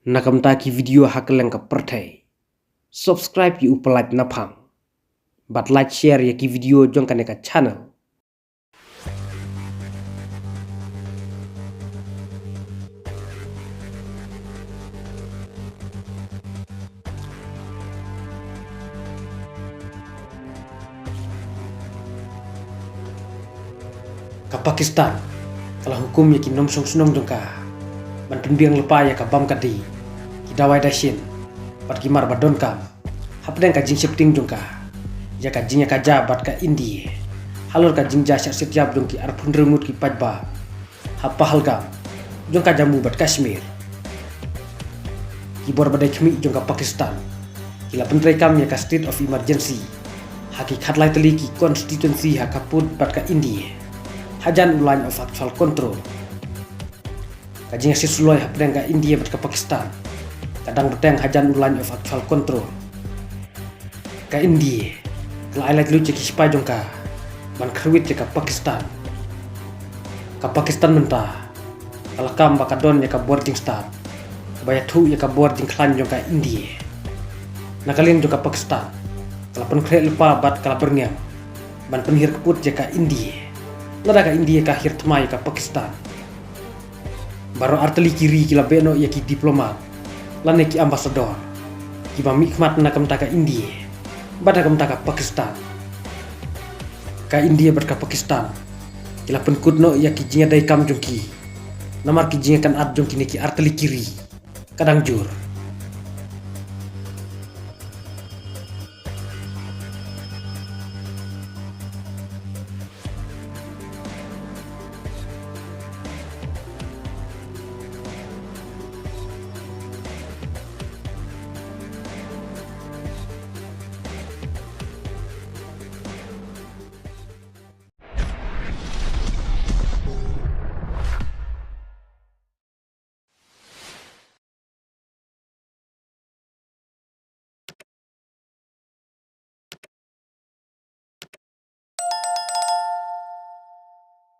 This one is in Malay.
Nakamtaki video hakeleng ka pertai. Subscribe yu upalait napang. But like share ya ki video jong ka channel. Ka Pakistan, kalau hukum ya ki nom song sunong jong ka. Man penbiang lepa ya ka bam kadi. Ki dawai dashin. Pat ki mar badon kam. Hapdeng ka jing shifting jong ka. Ya ka jing ya ka jabat ka India. Halor ka jing jasyak setiap jong ki arpun remut ki pajba. Hapa halgam. Jong ka jamu bat Kashmir. Ki bor badai kemi jong ka Pakistan. Kila pentrai kam ya ka state of emergency. Haki khatlai teli ki constituency ha kaput bat ka India. Hajan line of actual control. Kajing si suloi hapdeng ka India bat ka Pakistan. Kadang beteng hajan line of actual control. Ka India. Kala ailat lu ceki sipai jong ka. Man kerwit ka Pakistan. Ka Pakistan mentah. Kala kam bakadon ya ka boarding start. Kabaya tu ya ka boarding klan jong ka India. Nakalin jong ka Pakistan. Kala pen kre lupa bat kala berngam. Man penhir keput ya ka India. Lada ka India ka hir tmai ka Pakistan. Baru arteli kiri kila beno ya ki diplomat. Lane ki ambasador. Ki mamikmat nakam taka India. Bada kam taka Pakistan. Ka India bat ka Pakistan. Kila penkudno ya ki jinga dai kam jongki. Namar ki jinga kan ad jongki ne ki arteli kiri. Kadang jur.